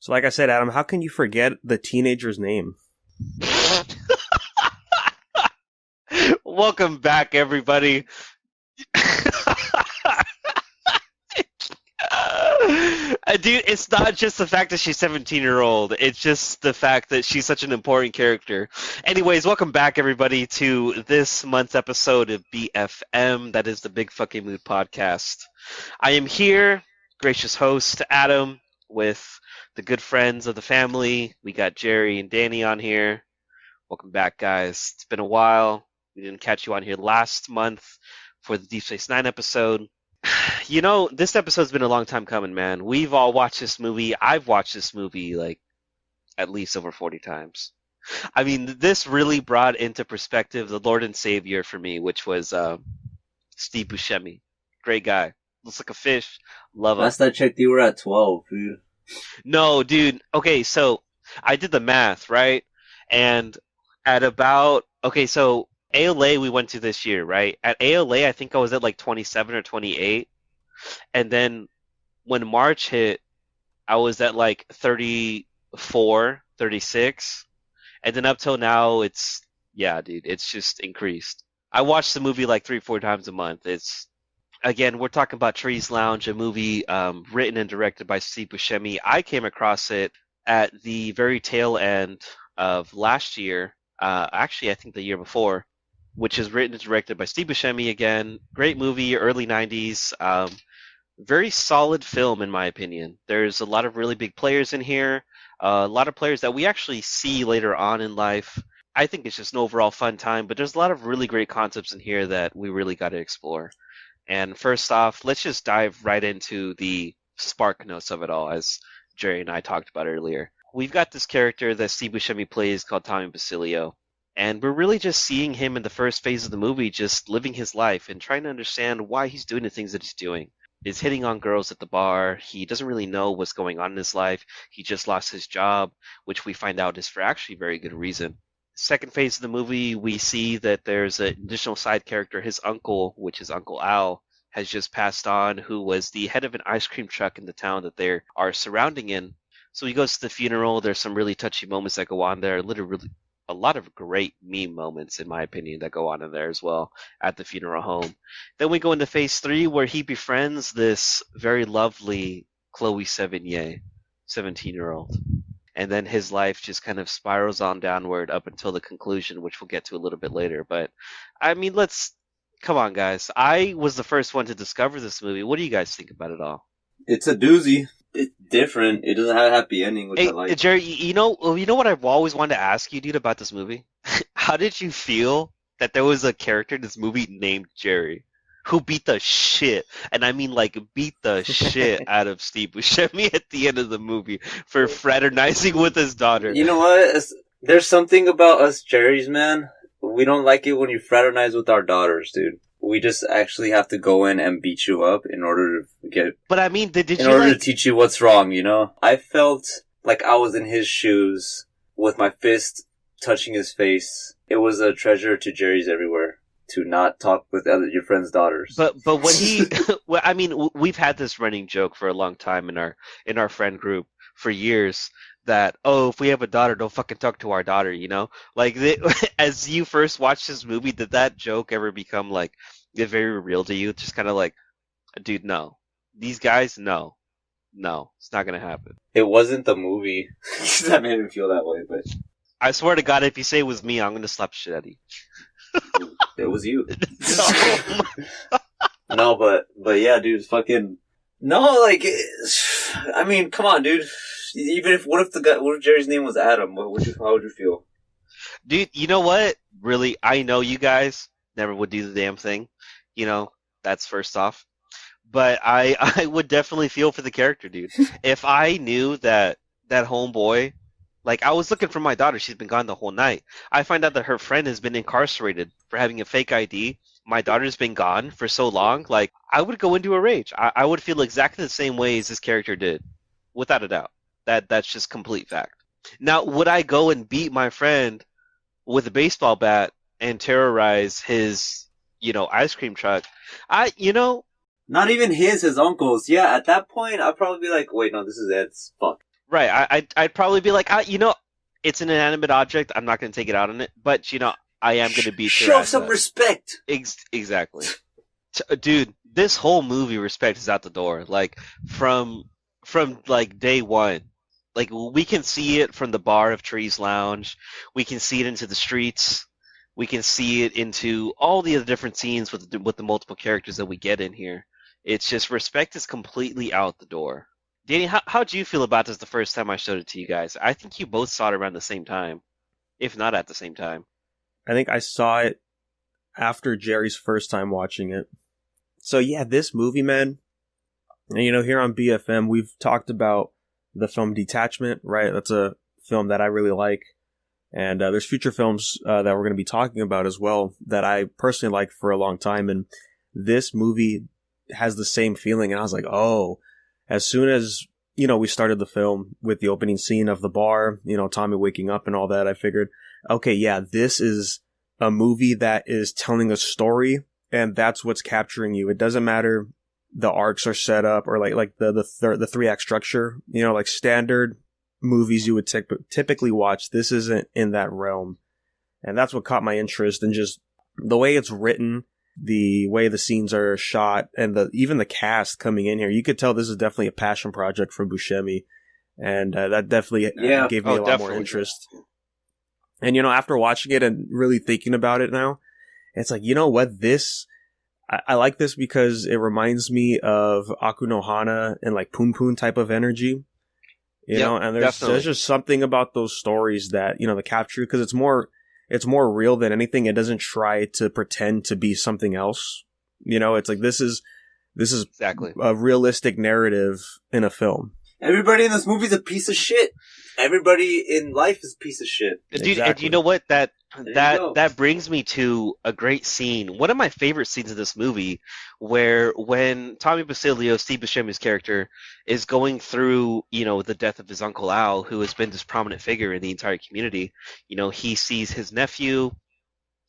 So like I said, Adam, how can you forget the teenager's name? Welcome back, everybody. Dude, it's not just the fact that she's 17-year-old. It's just the fact that she's such an important character. Anyways, welcome back, everybody, to this month's episode of BFM. That is the Big Fucking Mood Podcast. I am here, gracious host Adam, with the good friends of the family. We got Gerry and Danny on here. Welcome back, guys. It's been a while. We didn't catch you on here last month for the Deep Space Nine episode. You know, this episode's been a long time coming, man. We've all watched this movie. I've watched this movie like at least over 40 times. I mean, this really brought into perspective the Lord and Savior for me, which was Steve Buscemi. Great guy. Looks like a fish. Love him. Last I checked, you were at 12, dude. No, dude. Okay, so I did the math, right? And at about, okay, so ALA we went to this year, right? At ALA, I think I was at like 27 or 28. And then when March hit, I was at like 34, 36. And then up till now, yeah, dude, it's just increased. I watch the movie like 3-4 times a month. Again, we're talking about Trees Lounge, a movie written and directed by Steve Buscemi. I came across it at the very tail end of last year. Actually, I think the year before, which is written and directed by Steve Buscemi again. Great movie, early 90s. Very solid film, in my opinion. There's a lot of really big players in here. A lot of players that we actually see later on in life. I think it's just an overall fun time, but there's a lot of really great concepts in here that we really got to explore. And first off, let's just dive right into the spark notes of it all, as Gerry and I talked about earlier. We've got this character that Steve Buscemi plays called Tommy Basilio. And we're really just seeing him in the first phase of the movie, just living his life and trying to understand why he's doing the things that he's doing. He's hitting on girls at the bar. He doesn't really know what's going on in his life. He just lost his job, which we find out is for actually very good reason. Second phase of the movie, we see that there's an additional side character. His uncle, which is Uncle Al, has just passed on, who was the head of an ice cream truck in the town that they are surrounding in. So he goes to the funeral. There's some really touchy moments that go on there. Literally, a lot of great meme moments, in my opinion, that go on in there as well at the funeral home. Then we go into phase 3, where he befriends this very lovely Chloe Sevigny, 17-year-old. And then his life just kind of spirals on downward up until the conclusion, which we'll get to a little bit later. But, I mean, come on, guys. I was the first one to discover this movie. What do you guys think about it all? It's a doozy. It's different. It doesn't have a happy ending, which I like. Gerry, you know what I've always wanted to ask you, dude, about this movie? How did you feel that there was a character in this movie named Gerry who beat the shit, and I mean like beat the shit out of Steve Buscemi at the end of the movie for fraternizing with his daughter? You know what? There's something about us Gerrys, man. We don't like it when you fraternize with our daughters, dude. We just actually have to go in and beat you up in order to get... But I mean, did you in order to teach you what's wrong, you know? I felt like I was in his shoes with my fist touching his face. It was a treasure to Gerry's everywhere to not talk with your friends' daughters. But when he... well, I mean, we've had this running joke for a long time in our friend group for years that, oh, if we have a daughter, don't fucking talk to our daughter, you know? Like, as you first watched this movie, did that joke ever become, like, very real to you? Just kind of like, dude, no. These guys, no. No, it's not going to happen. It wasn't the movie that made me feel that way, but... I swear to God, if you say it was me, I'm going to slap shit out of you. It was you. No, but yeah, dude, fucking... No, like, I mean, come on, dude. What if Gerry's name was Adam? How would you feel? Dude, you know what? Really, I know you guys never would do the damn thing. You know, that's first off. But I would definitely feel for the character, dude. If I knew that homeboy, like, I was looking for my daughter. She's been gone the whole night. I find out that her friend has been incarcerated for having a fake ID. My daughter's been gone for so long. Like, I would go into a rage. I would feel exactly the same way as this character did, without a doubt. That's just complete fact. Now, would I go and beat my friend with a baseball bat and terrorize his, ice cream truck? Not even his uncle's. Yeah, at that point, I'd probably be like, wait, no, this is Ed's. Fuck. Right. I'd probably be like, it's an inanimate object. I'm not going to take it out on it, but I am going to beat your Show ass some up. respect. Exactly. Dude, this whole movie respect is out the door. Like from like day one. Like we can see it from the bar of Trees Lounge. We can see it into the streets. We can see it into all the other different scenes with the multiple characters that we get in here. It's just respect is completely out the door. Danny, how'd you feel about this the first time I showed it to you guys? I think you both saw it around the same time, if not at the same time. I think I saw it after Gerry's first time watching it. So yeah, this movie, man, and here on BFM, we've talked about the film Detachment, right? That's a film that I really like. And there's future films that we're going to be talking about as well that I personally liked for a long time. And this movie has the same feeling. And I was like, oh, as soon as, we started the film with the opening scene of the bar, Tommy waking up and all that, I figured, okay, yeah, this is a movie that is telling a story, and that's what's capturing you. It doesn't matter the arcs are set up or like the 3-act structure, like standard movies you would typically watch. This isn't in that realm. And that's what caught my interest, and just the way it's written, the way the scenes are shot, and even the cast coming in here. You could tell this is definitely a passion project for Buscemi. And that definitely gave me a lot more interest. And, after watching it and really thinking about it now, it's like, what? I like this because it reminds me of Aku no Hana and like Poon Poon type of energy. And there's just something about those stories that, the capture, because it's more real than anything. It doesn't try to pretend to be something else. It's like, this is exactly a realistic narrative in a film. Everybody in this movie is a piece of shit. Everybody in life is a piece of shit. Dude, Exactly. And you know what? That brings me to a great scene. One of my favorite scenes of this movie, where when Tommy Basilio, Steve Buscemi's character, is going through, the death of his Uncle Al, who has been this prominent figure in the entire community. He sees his nephew,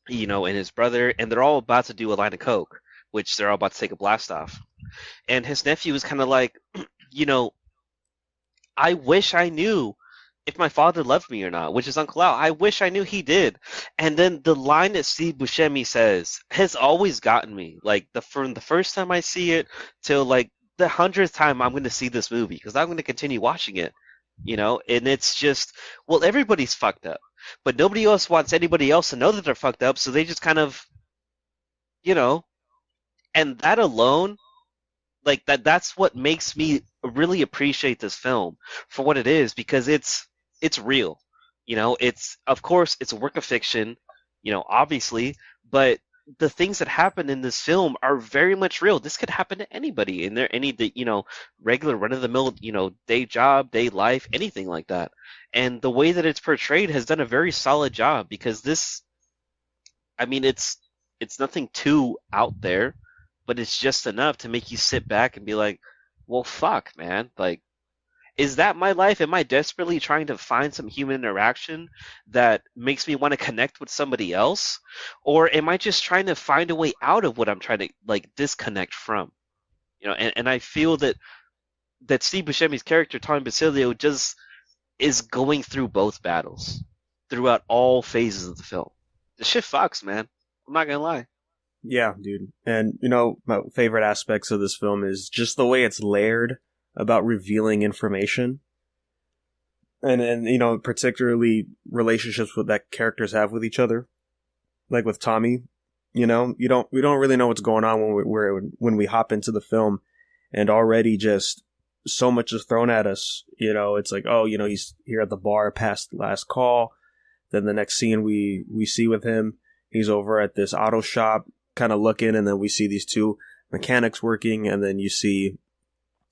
and his brother, and they're all about to do a line of coke, which they're all about to take a blast off. And his nephew is kind of like, I wish I knew if my father loved me or not, which is Uncle Al. I wish I knew he did. And then the line that Steve Buscemi says has always gotten me. Like from the first time I see it till like the 100th time I'm going to see this movie, because I'm going to continue watching it. And it's just, well, everybody's fucked up, but nobody else wants anybody else to know that they're fucked up, so they just kind of, and that alone, like that's what makes me really appreciate this film for what it is, because it's real. It's, of course, it's a work of fiction, obviously, but the things that happen in this film are very much real. This could happen to anybody in any regular run of the mill, day job, day life, anything like that. And the way that it's portrayed has done a very solid job, because this, I mean, it's nothing too out there, but it's just enough to make you sit back and be like, well, fuck, man. Like, is that my life? Am I desperately trying to find some human interaction that makes me want to connect with somebody else? Or am I just trying to find a way out of what I'm trying to, like, disconnect from? And I feel that Steve Buscemi's character, Tommy Basilio, just is going through both battles throughout all phases of the film. The shit fucks, man. I'm not gonna lie. Yeah, dude. And, my favorite aspects of this film is just the way it's layered about revealing information. And particularly relationships that characters have with each other. Like with Tommy, we don't really know what's going on when we hop into the film, and already just so much is thrown at us. It's like, oh, he's here at the bar past last call. Then the next scene we see with him, he's over at this auto shop kind of looking, and then we see these two mechanics working, and then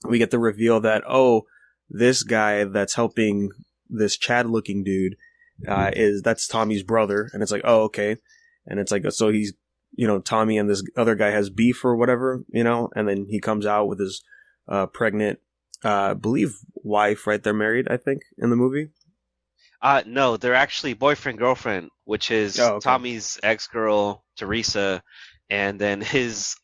we get the reveal that, oh, this guy that's helping this Chad looking dude that's Tommy's brother. And it's like, oh, okay. And it's like, so he's, Tommy and this other guy has beef or whatever, and then he comes out with his pregnant, believe wife, right? They're married, I think, in the movie. No, they're actually boyfriend girlfriend, which is Tommy's ex-girl, Teresa, and then his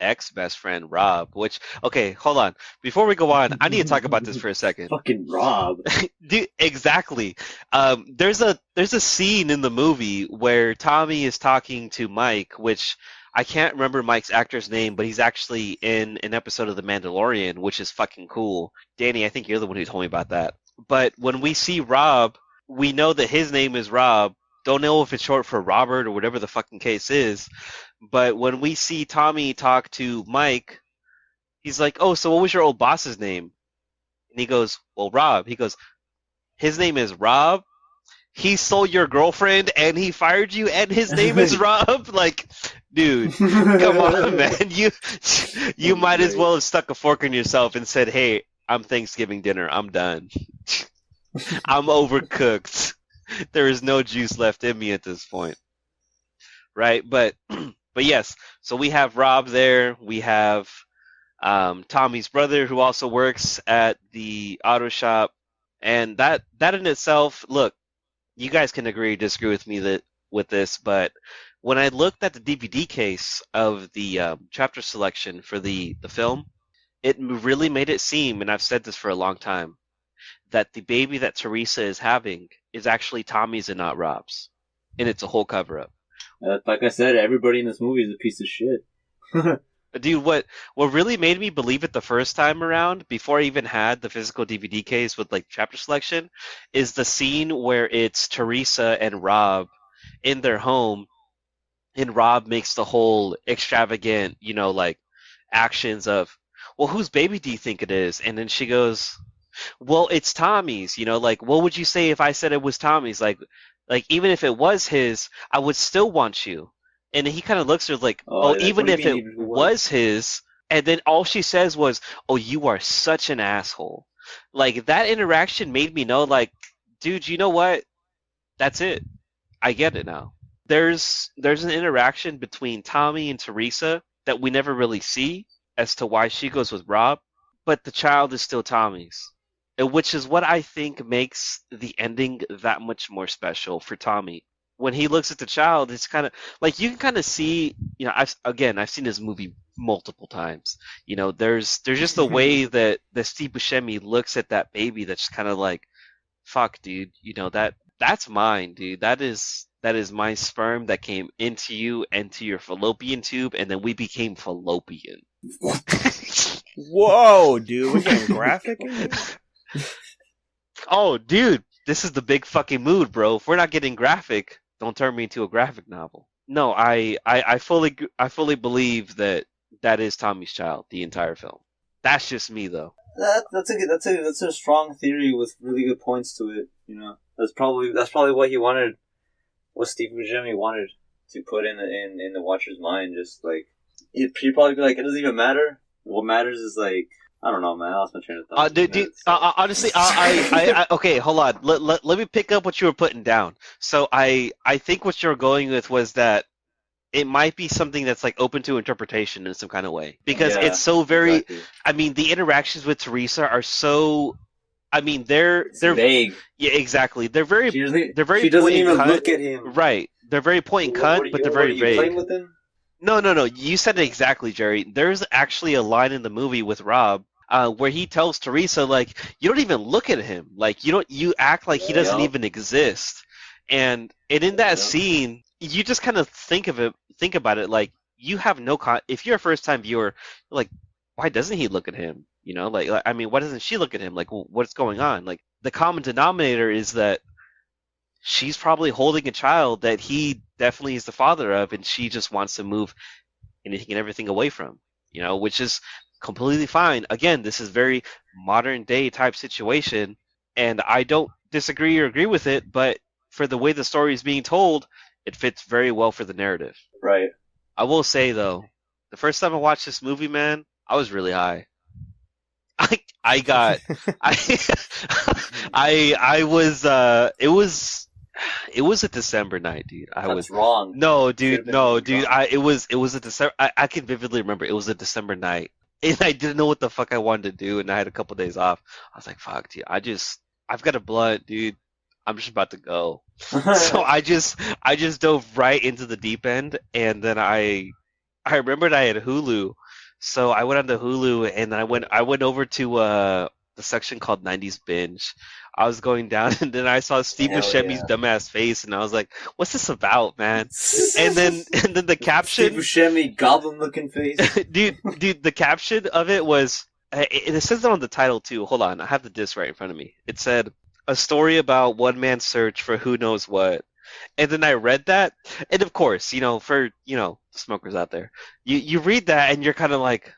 ex-best friend Rob. Which, okay, hold on. Before we go on, I need to talk about this for a second. Fucking Rob. Dude, exactly. There's a scene in the movie where Tommy is talking to Mike, which I can't remember Mike's actor's name, but he's actually in an episode of The Mandalorian, which is fucking cool. Danny, I think you're the one who told me about that. But when we see Rob, we know that his name is Rob. Don't know if it's short for Robert or whatever the fucking case is. But when we see Tommy talk to Mike, he's like, "Oh, so what was your old boss's name?" And he goes, "Well, Rob." He goes, "His name is Rob? He stole your girlfriend and he fired you and his name is Rob?" Like, dude, come on, man. You might as well have stuck a fork in yourself and said, "Hey, I'm Thanksgiving dinner. I'm done. I'm overcooked. There is no juice left in me at this point." Right? But yes, so we have Rob there. We have Tommy's brother who also works at the auto shop. And that in itself, look, you guys can agree or disagree with me with this, but when I looked at the DVD case of the chapter selection for the film, it really made it seem, and I've said this for a long time, that the baby that Teresa is having is actually Tommy's and not Rob's, and it's a whole cover-up. Like I said, everybody in this movie is a piece of shit. Dude, what really made me believe it the first time around, before I even had the physical DVD case with like chapter selection, is the scene where it's Teresa and Rob in their home, and Rob makes the whole extravagant, like actions of, "Well, whose baby do you think it is?" And then she goes, "Well, it's Tommy's." Like, what would you say if I said it was Tommy's? Like even if it was his, I would still want you. And he kind of looks at her like, "Oh, even if it was his," and then all she says was, "Oh, you are such an asshole." Like, that interaction made me know, like, dude, you know what? That's it. I get it now. There's an interaction between Tommy and Teresa that we never really see as to why she goes with Rob, but the child is still Tommy's, which is what I think makes the ending that much more special for Tommy. When he looks at the child, it's kind of like you can kind of see, I've seen this movie multiple times. There's just a way that Steve Buscemi looks at that baby that's kind of like, fuck, dude, that's mine, dude. That is my sperm that came into you and to your fallopian tube, and then we became fallopian. Whoa, dude, we're getting graphic in here? Oh, dude, this is the big fucking mood, bro. If we're not getting graphic, don't turn me into a graphic novel. No, I fully believe that is Tommy's child, the entire film. That's just me, though. That's a strong theory with really good points to it. That's probably what he wanted, what Steve Buscemi wanted to put in the watcher's mind. Just like he'd probably be like, it doesn't even matter. What matters is like, I don't know, man. I lost my train of thought. Honestly, I okay, hold on. Let me pick up what you were putting down. So I think what you're going with was that it might be something that's like open to interpretation in some kind of way, because it's so very. Exactly. I mean, the interactions with Teresa are so. I mean, they're vague. Yeah, exactly. They're very. They're very. She doesn't even look at him. Right. They're very point and cut, but they're very vague. Playing with him? No. You said it exactly, Gerry. There's actually a line in the movie with Rob where he tells Teresa, like, you don't even look at him. Like, you act like he doesn't even exist. And in that scene, you just kind of think about it, like, you have no if you're a first time viewer, like, why doesn't he look at him? Like, I mean, why doesn't she look at him? Like, what's going on? Like, the common denominator is that she's probably holding a child that he definitely is the father of, and she just wants to move anything and everything away from, which is completely fine. Again, this is very modern day type situation, and I don't disagree or agree with it, but for the way the story is being told, it fits very well for the narrative. Right. I will say, though, the first time I watched this movie, man, I was really high. I got I was it was a December night, dude. That's wrong. No, dude. It was a December. I can vividly remember it was a December night, and I didn't know what the fuck I wanted to do, and I had a couple days off. I was like, fuck, dude. I've got a blunt, dude. I'm just about to go. So I just dove right into the deep end, and then I I remembered I had Hulu, so I went on to Hulu and I went over to the section called 90s Binge. I was going down and then I saw Steve Hell Buscemi's yeah. dumbass face and I was like, "What's this about, man?" And then the Steve caption, Buscemi, goblin-looking face. dude, the caption of it was, it says it on the title too. Hold on, I have the disc right in front of me. It said, "A story about one man's search for who knows what." And then I read that, and of course, for the smokers out there, you read that and you're kind of like,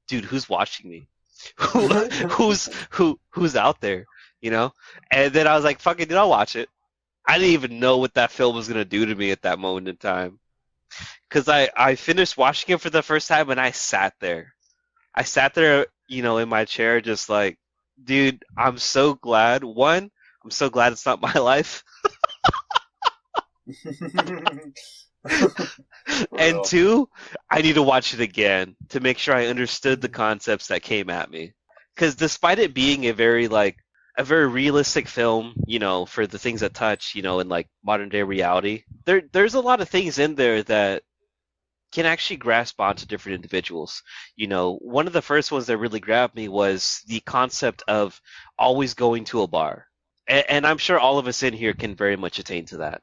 dude, who's watching me? Who who's out there? And then I was like, fuck it, dude, I'll watch it. I didn't even know what that film was gonna do to me at that moment in time, because I finished watching it for the first time and I sat there. In my chair, just like, dude, I'm so glad. One, I'm so glad it's not my life. And two, I need to watch it again to make sure I understood the concepts that came at me. Because despite it being a very realistic film, for the things that touch, in like modern day reality, there's a lot of things in there that can actually grasp onto different individuals. One of the first ones that really grabbed me was the concept of always going to a bar. And I'm sure all of us in here can very much attain to that.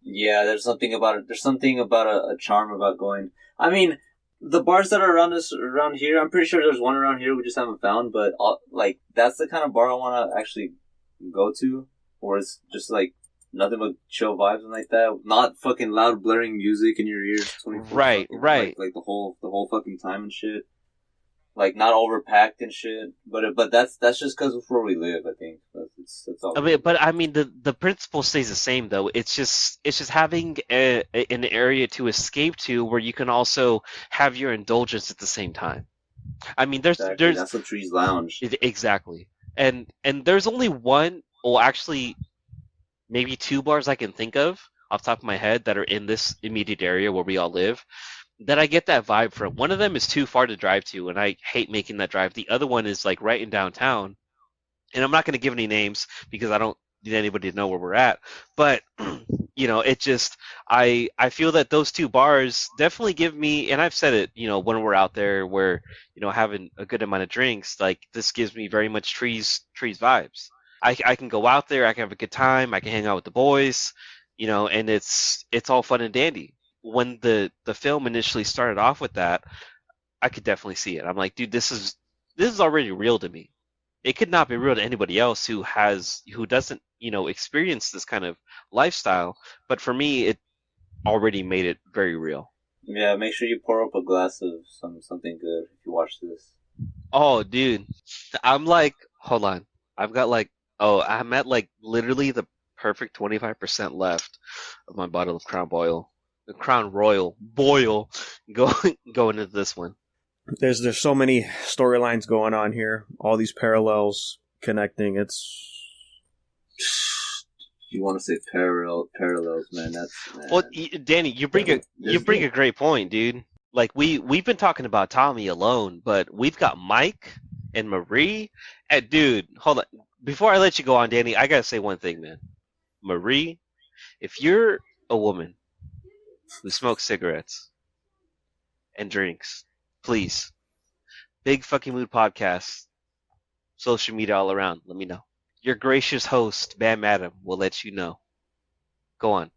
Yeah, there's something about it. There's something about a charm about going. I mean, the bars that are around here, I'm pretty sure there's one around here we just haven't found, but like that's the kind of bar I want to actually go to, where it's just like nothing but chill vibes and like that. Not fucking loud blaring music in your ears 24 Right, fucking, right. Like the whole fucking time and shit. Like not overpacked and shit, but that's just because of where we live. I think that's all. I mean, the principle stays the same though. It's just having an area to escape to where you can also have your indulgence at the same time. I mean, there's that's what Trees Lounge. Exactly, and there's only one, well, actually, maybe two bars I can think of off the top of my head that are in this immediate area where we all live, that I get that vibe from. One of them is too far to drive to, and I hate making that drive. The other one is like right in downtown, and I'm not going to give any names because I don't need anybody to know where we're at. But it just, I feel that those two bars definitely give me, and I've said it, when we're out there, where having a good amount of drinks, like this gives me very much trees vibes. I can go out there, I can have a good time, I can hang out with the boys, and it's all fun and dandy. When the film initially started off with that, I could definitely see it. I'm like, dude, this is already real to me. It could not be real to anybody else who doesn't, experience this kind of lifestyle. But for me, it already made it very real. Yeah, make sure you pour up a glass of something good if you watch this. Oh, dude, I'm like, hold on, I'm at like literally the perfect 25% left of my bottle of Crown Royal boil going into this one. There's so many storylines going on here. All these parallels connecting. It's. You want to say parallels, man? Well, Danny, you bring a great point, dude. Like we've been talking about Tommy alone, but we've got Mike and Marie. And dude, hold on. Before I let you go on, Danny, I gotta say one thing, man. Marie, if you're a woman who smokes cigarettes and drinks, please, Bigfmoodpodcast, social media all around, let me know. Your gracious host, Bam Adam, will let you know. Go on.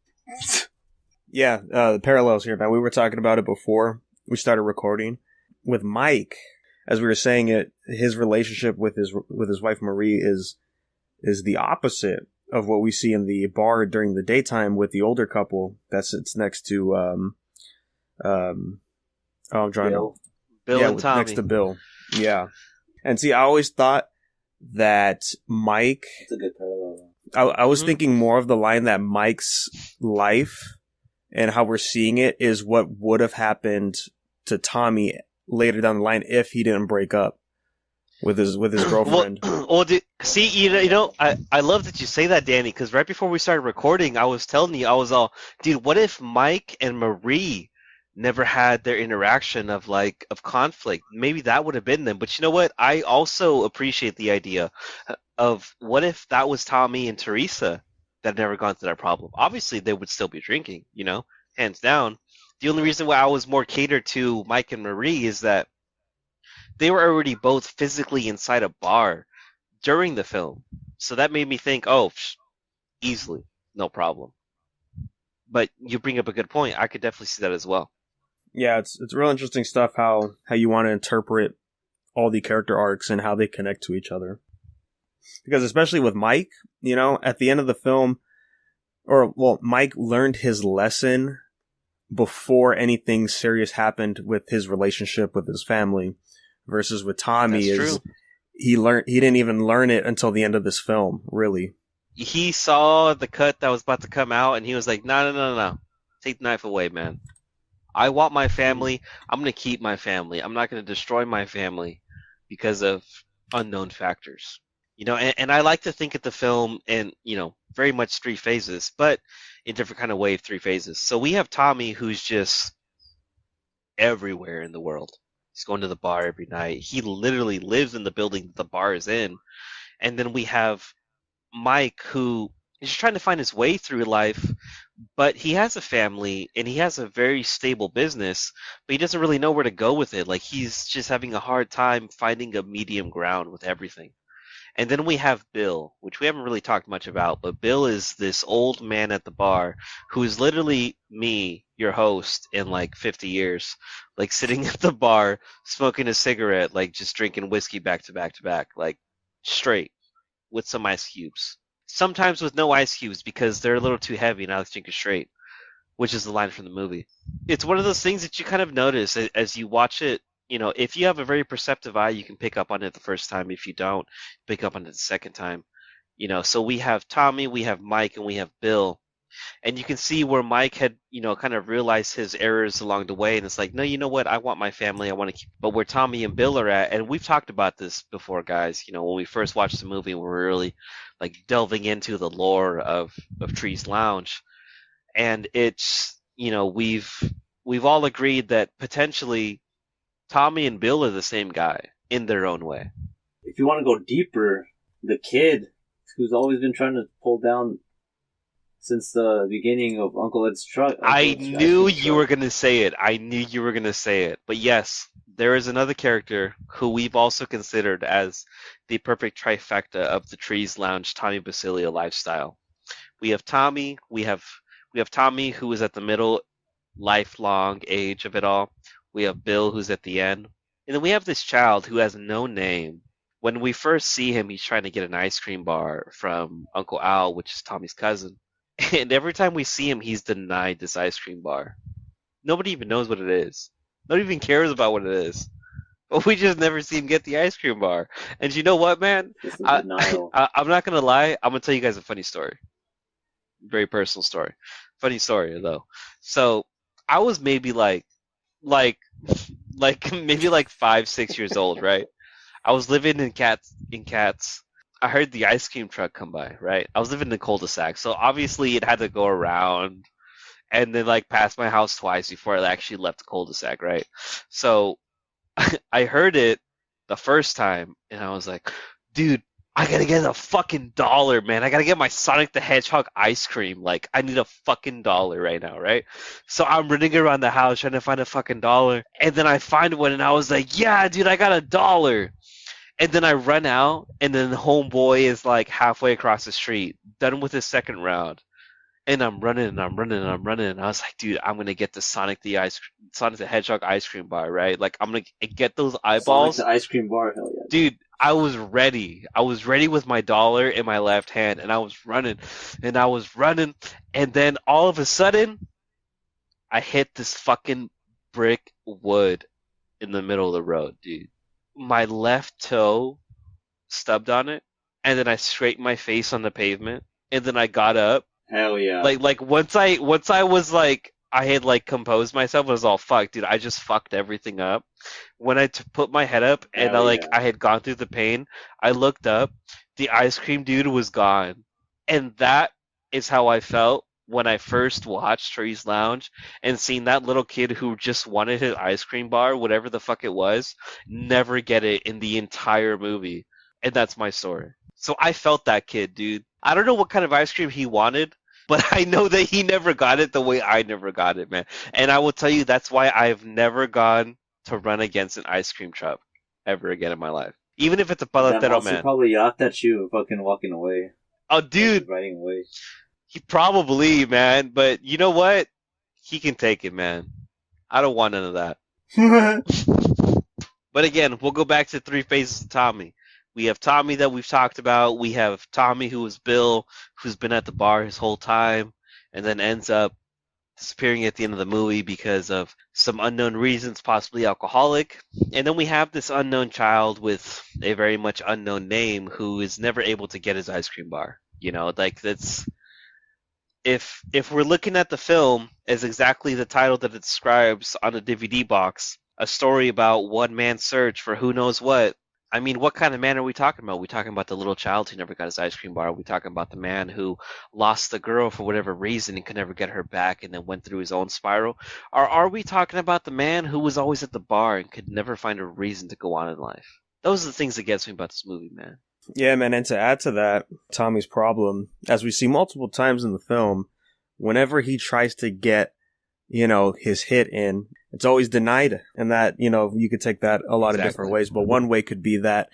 Yeah, the parallels here, man. We were talking about it before we started recording. With Mike, as we were saying it, his relationship with his wife Marie is the opposite of what we see in the bar during the daytime with the older couple that sits next to I'm trying Bill. Bill and Tommy. Next to Bill. Yeah. And see, I always thought that Mike... It's a good parallel. I was thinking more of the line that Mike's life and how we're seeing it is what would have happened to Tommy later down the line if he didn't break up with his girlfriend. Well, see, I love that you say that, Danny, because right before we started recording, I was telling you, I was all, dude, what if Mike and Marie never had their interaction of conflict? Maybe that would have been them. But you know what? I also appreciate the idea of what if that was Tommy and Teresa that never gone through that problem. Obviously, they would still be drinking, hands down. The only reason why I was more catered to Mike and Marie is that they were already both physically inside a bar during the film. So that made me think, oh, easily, no problem. But you bring up a good point. I could definitely see that as well. Yeah, it's real interesting stuff how you want to interpret all the character arcs and how they connect to each other. Because especially with Mike, you know, at the end of the film, Mike learned his lesson before anything serious happened with his relationship with his family, versus with Tommy he didn't even learn it until the end of this film, really. He saw the cut that was about to come out and he was like, no. Take the knife away, man. I want my family. I'm going to keep my family. I'm not going to destroy my family because of unknown factors. You know, and I like to think of the film in, you know, very much three phases, but in different kind of way, three phases. So we have Tommy, who's just everywhere in the world. He's going to the bar every night. He literally lives in the building that the bar is in. And then we have Mike, who is just trying to find his way through life, but he has a family and he has a very stable business, but he doesn't really know where to go with it. Like, he's just having a hard time finding a medium ground with everything. And then we have Bill, which we haven't really talked much about, but Bill is this old man at the bar who is literally me, your host, in like 50 years, like sitting at the bar, smoking a cigarette, like just drinking whiskey back to back to back, like straight with some ice cubes. Sometimes with no ice cubes because they're a little too heavy and I like to drink it straight, which is the line from the movie. It's one of those things that you kind of notice as you watch it. You know, if you have a very perceptive eye, you can pick up on it the first time. If you don't, pick up on it the second time. You know, so we have Tommy, we have Mike, and we have Bill. And you can see where Mike had, you know, kind of realized his errors along the way. And it's like, no, you know what? I want my family. I want to keep. But where Tommy and Bill are at, and we've talked about this before, guys. You know, when we first watched the movie, we were really like delving into the lore of Trees Lounge. And it's, you know, we've all agreed that potentially Tommy and Bill are the same guy in their own way. If you want to go deeper, the kid who's always been trying to pull down since the beginning of Uncle Ed's truck. I knew you were going to say it. I knew you were going to say it. But yes, there is another character who we've also considered as the perfect trifecta of the Trees Lounge Tommy Basilia lifestyle. We have Tommy. We have Tommy, who is at the middle, lifelong age of it all. We have Bill, who's at the end. And then we have this child who has no name. When we first see him, he's trying to get an ice cream bar from Uncle Al, which is Tommy's cousin. And every time we see him, he's denied this ice cream bar. Nobody even knows what it is. Nobody even cares about what it is. But we just never see him get the ice cream bar. And you know what, man? I'm not going to lie. I'm going to tell you guys a funny story. Very personal story. Funny story, though. So I was maybe like maybe like 5-6 years old, right? I was living in Cats. I heard the ice cream truck come by, right? I was living in the cul-de-sac, so obviously it had to go around and then like pass my house twice before I actually left the cul-de-sac, right? So I heard it the first time and I was like, dude, I gotta get a fucking $1, man. I gotta get my Sonic the Hedgehog ice cream. Like, I need a fucking $1 right now, right? So I'm running around the house trying to find a fucking $1. And then I find one and I was like, yeah, dude, I got a $1. And then I run out and then the homeboy is like halfway across the street, done with his second round. And I'm running and I'm running and I'm running. And I was like, dude, I'm going to get the Sonic the Hedgehog ice cream bar, right? Like, I'm going to get those eyeballs. Sonic the ice cream bar, hell yeah. Dude, I was ready. I was ready with my $1 in my left hand. And I was running. And I was running. And then all of a sudden, I hit this fucking brick wood in the middle of the road, dude. My left toe stubbed on it. And then I scraped my face on the pavement. And then I got up. Hell yeah. Like once I was like, I had like composed myself, I was all fucked, dude. I just fucked everything up. When I put my head up and I had gone through the pain, I looked up, the ice cream dude was gone. And that is how I felt when I first watched Trees Lounge and seen that little kid who just wanted his ice cream bar, whatever the fuck it was, never get it in the entire movie. And that's my story. So I felt that kid, dude. I don't know what kind of ice cream he wanted, but I know that he never got it the way I never got it, man. And I will tell you, that's why I've never gone to run against an ice cream truck ever again in my life. Even if it's a That paletero, monster man. probably yapped at you, fucking walking away. Oh, dude, Riding away. he probably, man. But you know what? He can take it, man. I don't want none of that. But again, we'll go back to three phases of Tommy. We have Tommy that we've talked about. We have Tommy who was Bill, who's been at the bar his whole time, and then ends up disappearing at the end of the movie because of some unknown reasons, possibly alcoholic. And then we have this unknown child with a very much unknown name who is never able to get his ice cream bar. You know, like that's if we're looking at the film as exactly the title that it describes on the DVD box, a story about one man's search for who knows what. I mean, what kind of man are we talking about? Are we talking about the little child who never got his ice cream bar? Are we talking about the man who lost the girl for whatever reason and could never get her back and then went through his own spiral? Or are we talking about the man who was always at the bar and could never find a reason to go on in life? Those are the things that gets me about this movie, man. Yeah, man, and to add to that, Tommy's problem, as we see multiple times in the film, whenever he tries to get, his hit in, it's always denied. And that, you could take that a lot of different ways. But one way could be that,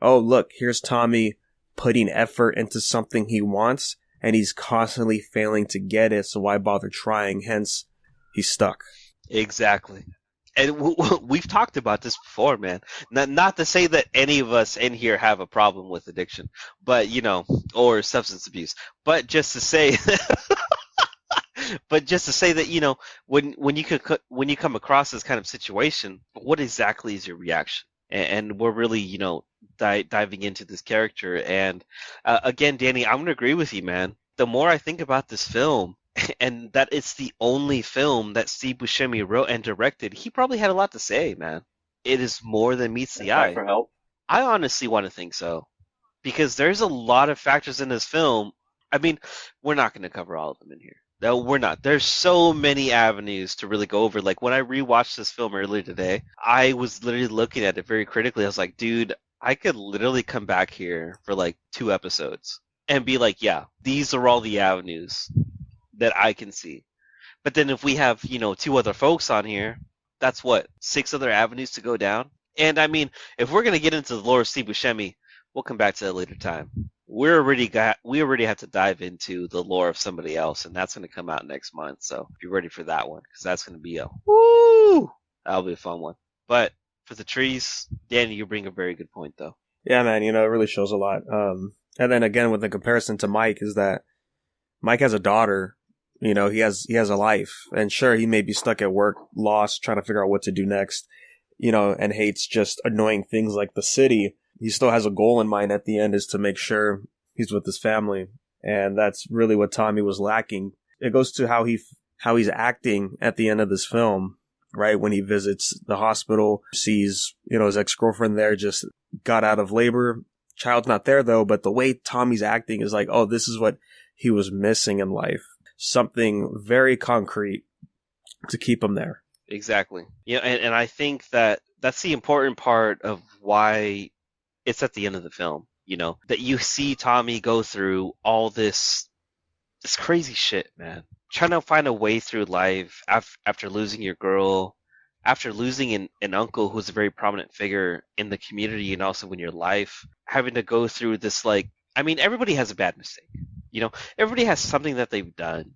oh, look, here's Tommy putting effort into something he wants, and he's constantly failing to get it, so why bother trying? Hence, he's stuck. Exactly. And we've talked about this before, man. Not to say that any of us in here have a problem with addiction, but, or substance abuse, but just to say... But just to say that, when you come across this kind of situation, what exactly is your reaction? And we're really, diving into this character. And again, Danny, I'm going to agree with you, man. The more I think about this film, and that it's the only film that Steve Buscemi wrote and directed, he probably had a lot to say, man. It is more than meets the eye. For help? I honestly want to think so. Because there's a lot of factors in this film. I mean, we're not going to cover all of them in here. No, we're not. There's so many avenues to really go over. Like, when I rewatched this film earlier today, I was literally looking at it very critically. I was like, dude, I could literally come back here for like 2 episodes and be like, yeah, these are all the avenues that I can see. But then if we have, 2 other folks on here, that's what, 6 other avenues to go down? And I mean, if we're going to get into the lore of Steve Buscemi, we'll come back to that later time. We already have to dive into the lore of somebody else, and that's going to come out next month. So be ready for that one, because that's going to be that'll be a fun one. But for the trees, Danny, you bring a very good point, though. Yeah, man, it really shows a lot. And then again, with the comparison to Mike, is that Mike has a daughter. He has a life, and sure, he may be stuck at work, lost, trying to figure out what to do next. And hates just annoying things like the city. He still has a goal in mind at the end, is to make sure he's with his family. And that's really what Tommy was lacking. It goes to how he's acting at the end of this film, right? When he visits the hospital, sees, his ex-girlfriend there, just got out of labor. Child's not there though, but the way Tommy's acting is like, oh, this is what he was missing in life. Something very concrete to keep him there. Exactly. And I think that's the important part of why it's at the end of the film, that you see Tommy go through all this crazy shit, man. Trying to find a way through life after losing your girl, after losing an uncle who's a very prominent figure in the community and also in your life, having to go through this, everybody has a bad mistake. Everybody has something that they've done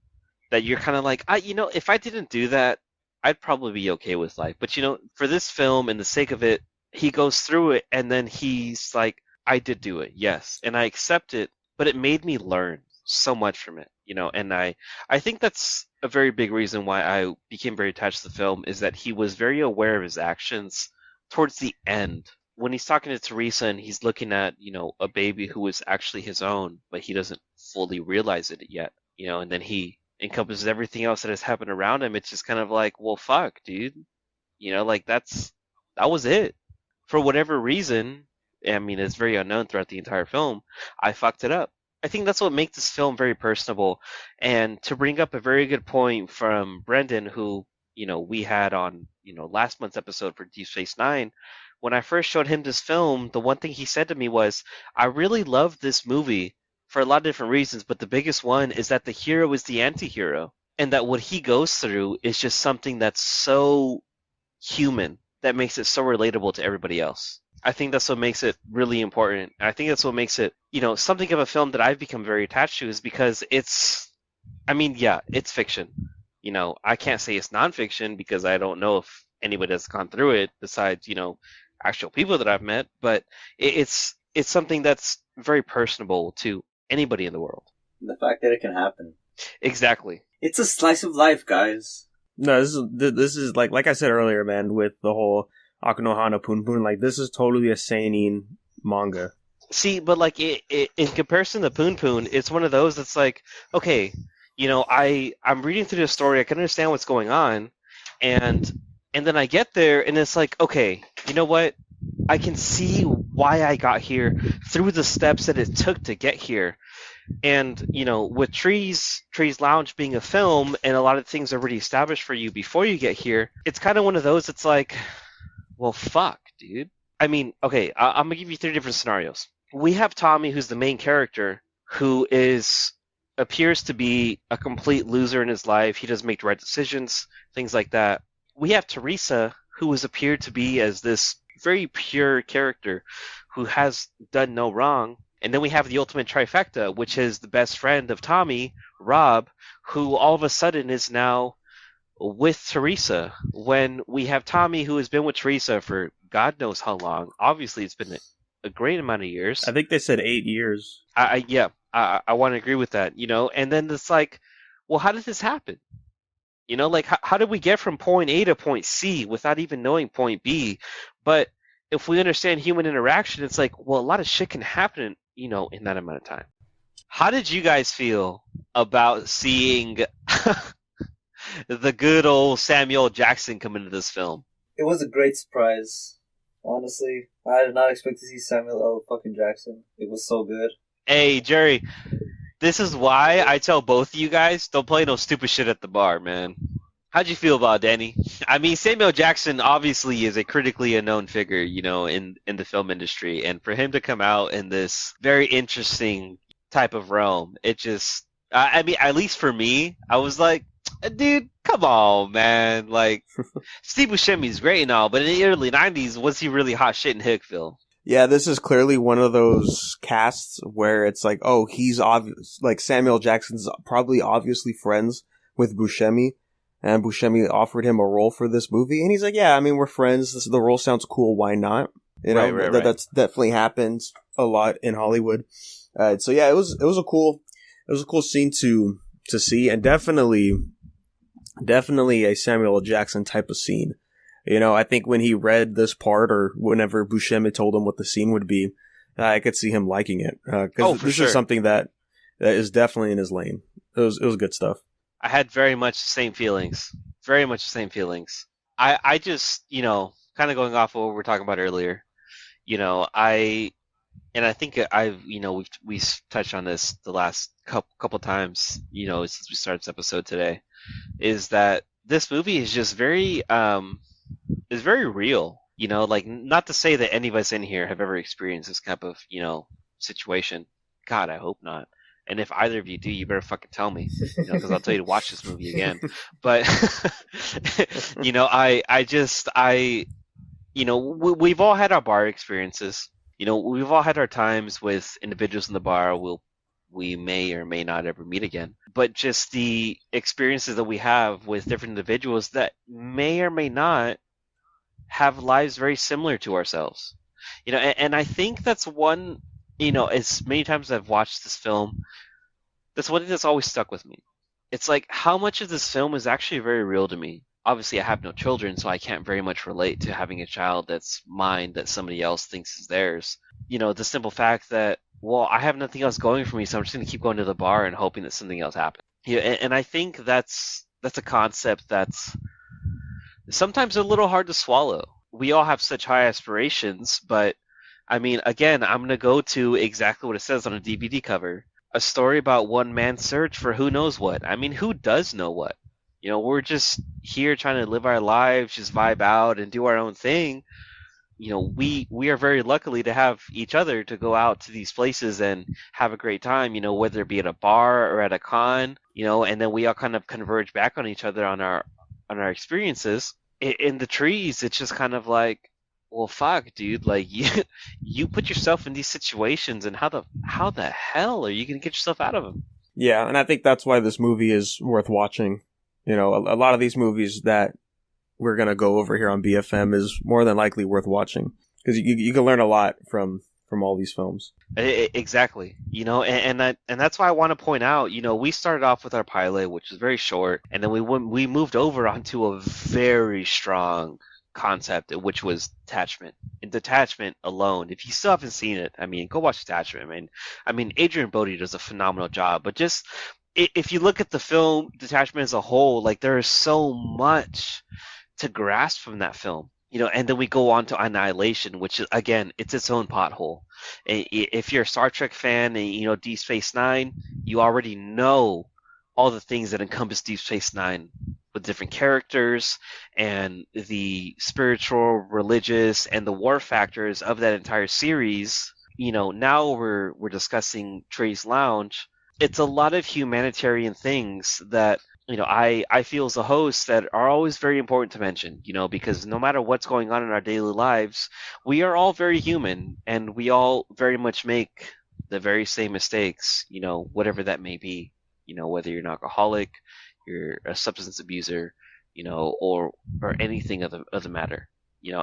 that you're kind of like, if I didn't do that, I'd probably be okay with life. But, for this film and the sake of it, he goes through it, and then he's like, I did do it, yes, and I accept it, but it made me learn so much from it, and I think that's a very big reason why I became very attached to the film, is that he was very aware of his actions towards the end. When he's talking to Teresa and he's looking at, a baby who is actually his own, but he doesn't fully realize it yet, and then he encompasses everything else that has happened around him, it's just kind of like, well, fuck, dude. That was it. For whatever reason, it's very unknown throughout the entire film, I fucked it up. I think that's what makes this film very personable. And to bring up a very good point from Brendan, who, we had on, last month's episode for Deep Space Nine, when I first showed him this film, the one thing he said to me was, I really love this movie for a lot of different reasons, but the biggest one is that the hero is the anti-hero, and that what he goes through is just something that's so human that makes it so relatable to everybody else. I think that's what makes it really important. I think that's what makes it, something of a film that I've become very attached to, is because it's fiction. I can't say it's nonfiction because I don't know if anybody has gone through it besides, actual people that I've met, but it's something that's very personable to anybody in the world. The fact that it can happen. Exactly. It's a slice of life, guys. No, this is like I said earlier, man, with the whole Akunohana Punpun, like this is totally a seinen manga. See, but like in comparison to Punpun, it's one of those that's like, okay, I'm reading through the story, I can understand what's going on, and then I get there and it's like, okay, you know what? I can see why I got here through the steps that it took to get here. And, with Trees Lounge being a film and a lot of things already established for you before you get here, it's kind of one of those that's like, well, fuck, dude. I mean, okay, I'm going to give you 3 different scenarios. We have Tommy, who's the main character, who appears to be a complete loser in his life. He doesn't make the right decisions, things like that. We have Teresa, who has appeared to be as this very pure character who has done no wrong. And then we have the ultimate trifecta, which is the best friend of Tommy, Rob, who all of a sudden is now with Teresa, when we have Tommy, who has been with Teresa for God knows how long. Obviously, it's been a great amount of years. I think they said 8 years. I want to agree with that, And then it's like, well, how did this happen? How did we get from point A to point C without even knowing point B? But if we understand human interaction, it's like, well, a lot of shit can happen, in that amount of time. How did you guys feel about seeing the good old Samuel Jackson come into this film? It was a great surprise, honestly. I did not expect to see Samuel L. fucking Jackson. It was so good. Hey, Gerry, this is why I tell both of you guys, don't play no stupid shit at the bar, man. How'd you feel about it, Danny? I mean, Samuel Jackson obviously is a critically unknown figure, in the film industry. And for him to come out in this very interesting type of realm, it just... at least for me, I was like, dude, come on, man. Like, Steve Buscemi's great and all, but in the early 90s, was he really hot shit in Hickville? Yeah, this is clearly one of those casts where it's like, oh, he's obvious. Like, Samuel Jackson's probably obviously friends with Buscemi. And Buscemi offered him a role for this movie, and he's like, "Yeah, I mean, we're friends. The role sounds cool. Why not?" Right. That's definitely happens a lot in Hollywood. So yeah, it was a cool scene to see, and definitely a Samuel L. Jackson type of scene. I think when he read this part, or whenever Buscemi told him what the scene would be, I could see him liking it because this is something that is definitely in his lane. It was good stuff. I had very much the same feelings. Very much the same feelings. I just, kind of going off of what we were talking about earlier, I think we've touched on this the last couple times, since we started this episode today, is that this movie is just very, is very real. Not to say that any of us in here have ever experienced this type of, situation. God, I hope not. And if either of you do, you better fucking tell me, because I'll tell you to watch this movie again. But, we've all had our bar experiences. We've all had our times with individuals in the bar we may or may not ever meet again. But just the experiences that we have with different individuals that may or may not have lives very similar to ourselves. And I think that's one... as many times as I've watched this film, that's one thing that's always stuck with me. It's like, how much of this film is actually very real to me? Obviously, I have no children, so I can't very much relate to having a child that's mine that somebody else thinks is theirs. The simple fact that, well, I have nothing else going for me, so I'm just going to keep going to the bar and hoping that something else happens. And I think that's a concept that's sometimes a little hard to swallow. We all have such high aspirations, but I mean, again, I'm going to go to exactly what it says on a DVD cover. A story about one man's search for who knows what. I mean, who does know what? We're just here trying to live our lives, just vibe out and do our own thing. we are very luckily to have each other to go out to these places and have a great time, whether it be at a bar or at a con, and then we all kind of converge back on each other on our experiences. In the trees, it's just kind of like, well, fuck, dude, like you put yourself in these situations, and how the hell are you gonna get yourself out of them? Yeah, and I think that's why this movie is worth watching. A lot of these movies that we're going to go over here on BFM is more than likely worth watching because you can learn a lot from all these films. Exactly. And that's why I want to point out, we started off with our pilot, which was very short, and then we moved over onto a very strong concept, which was detachment. And detachment alone, if you still haven't seen it, I mean, go watch Detachment. I mean, Adrian Brody does a phenomenal job, but just if you look at the film Detachment as a whole, like there is so much to grasp from that film. And then we go on to Annihilation, which is, again, it's its own pothole. If you're a Star Trek fan and Deep Space Nine, you already know all the things that encompass Deep Space Nine with different characters and the spiritual, religious, and the war factors of that entire series. Now we're discussing Trey's Lounge. It's a lot of humanitarian things that I feel as a host that are always very important to mention, because no matter what's going on in our daily lives, we are all very human and we all very much make the very same mistakes, whatever that may be, whether you're an alcoholic, you're a substance abuser, or anything of the matter,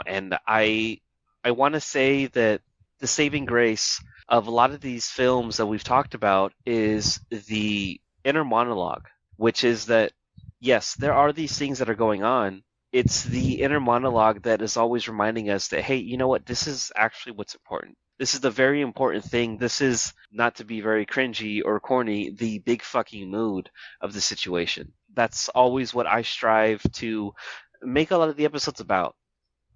and I want to say that the saving grace of a lot of these films that we've talked about is the inner monologue, which is that, yes, there are these things that are going on. It's the inner monologue that is always reminding us that, hey, you know what? This is actually what's important. This is the very important thing. This is, not to be very cringy or corny, the big fucking mood of the situation. That's always what I strive to make a lot of the episodes about.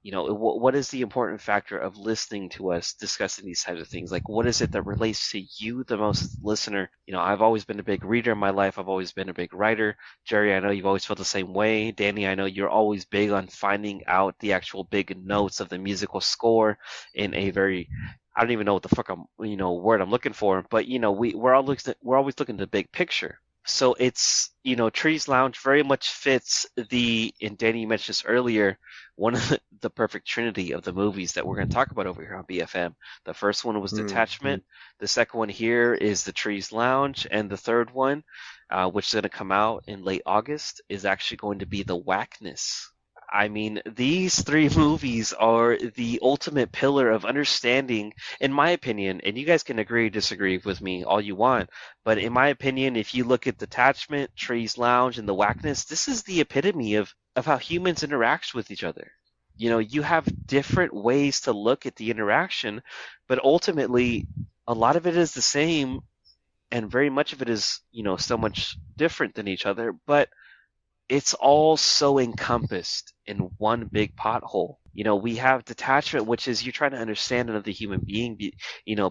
What is the important factor of listening to us discussing these types of things? Like, what is it that relates to you the most, listener? I've always been a big reader in my life. I've always been a big writer. Gerry, I know you've always felt the same way. Danny, I know you're always big on finding out the actual big notes of the musical score in a very, I don't even know what the fuck word I'm looking for, but we're always looking at the big picture. So it's, Trees Lounge very much fits and Danny mentioned this earlier, one of the perfect trinity of the movies that we're going to talk about over here on BFM. The first one was Detachment. The second one here is the Trees Lounge. And the third one, which is going to come out in late August, is actually going to be The Whackness. I mean, these three movies are the ultimate pillar of understanding, in my opinion, and you guys can agree or disagree with me all you want, but in my opinion, if you look at Detachment, Trees Lounge, and The Whackness, this is the epitome of how humans interact with each other. You have different ways to look at the interaction, but ultimately, a lot of it is the same, and very much of it is, so much different than each other, but it's all so encompassed in one big pothole. We have Detachment, which is you're trying to understand another human being,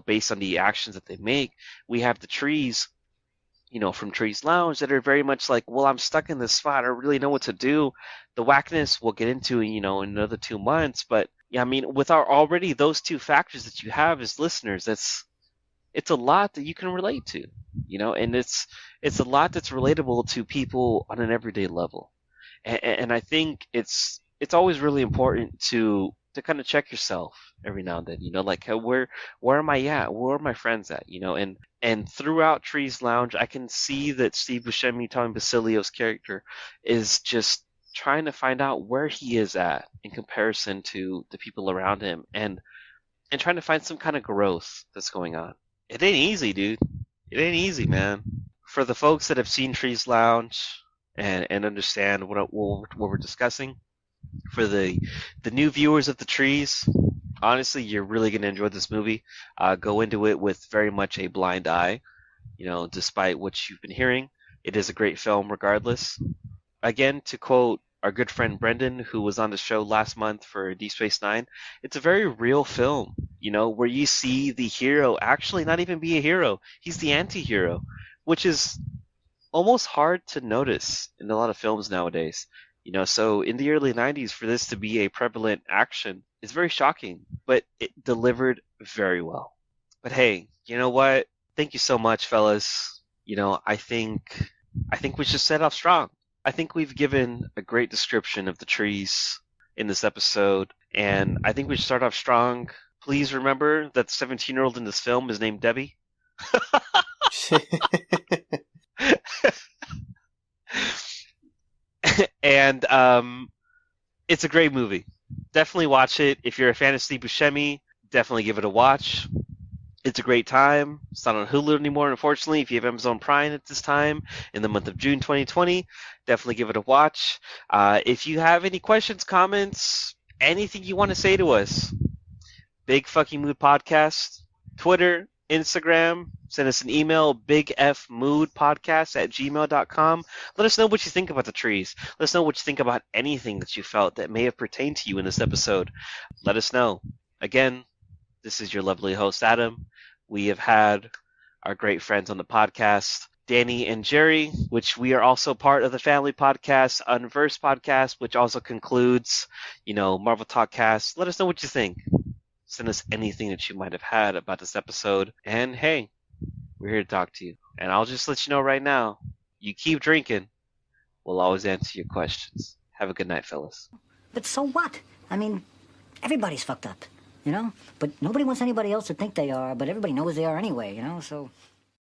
based on the actions that they make. We have the trees, from Trees Lounge that are very much like, well, I'm stuck in this spot. I don't really know what to do. The Whackness we'll get into, in another 2 months. But yeah, I mean, with already those two factors that you have as listeners, it's a lot that you can relate to, and it's a lot that's relatable to people on an everyday level. And I think it's always really important to kind of check yourself every now and then, like where am I at? Where are my friends at? And throughout Trees Lounge, I can see that Steve Buscemi, Tommy Basilio's character, is just trying to find out where he is at in comparison to the people around him, and trying to find some kind of growth that's going on. It ain't easy, dude. It ain't easy, man. For the folks that have seen Trees Lounge and understand what we're discussing, for the new viewers of the Trees, honestly, you're really gonna enjoy this movie. Go into it with very much a blind eye. Despite what you've been hearing, it is a great film regardless. Again, to quote our good friend Brendan, who was on the show last month for Deep Space Nine, it's a very real film, where you see the hero actually not even be a hero. He's the anti-hero, which is almost hard to notice in a lot of films nowadays. So in the early 90s, for this to be a prevalent action It's very shocking, but it delivered very well. But hey, you know what? Thank you so much, fellas. I think we should set off strong. I think we've given a great description of the trees in this episode, and I think we should start off strong. Please remember that the 17-year-old in this film is named Debbie. And it's a great movie. Definitely watch it. If you're a fan of Steve Buscemi, definitely give it a watch. It's a great time. It's not on Hulu anymore, unfortunately. If you have Amazon Prime at this time, in the month of June 2020, definitely give it a watch. If you have any questions, comments, anything you want to say to us, Bigfmoodpodcast, Twitter, Instagram, send us an email, bigfmoodpodcast@gmail.com. Let us know what you think about the trees. Let us know what you think about anything that you felt that may have pertained to you in this episode. Let us know. Again, this is your lovely host, Adam. We have had our great friends on the podcast, Danny and Gerry, which we are also part of the family podcast, Unversedpodcast, which also concludes, Marvel Talkcast. Let us know what you think. Send us anything that you might have had about this episode. And hey, we're here to talk to you. And I'll just let you know right now, you keep drinking, we'll always answer your questions. Have a good night, fellas. But so what? I mean, everybody's fucked up, But nobody wants anybody else to think they are, but everybody knows they are anyway, so...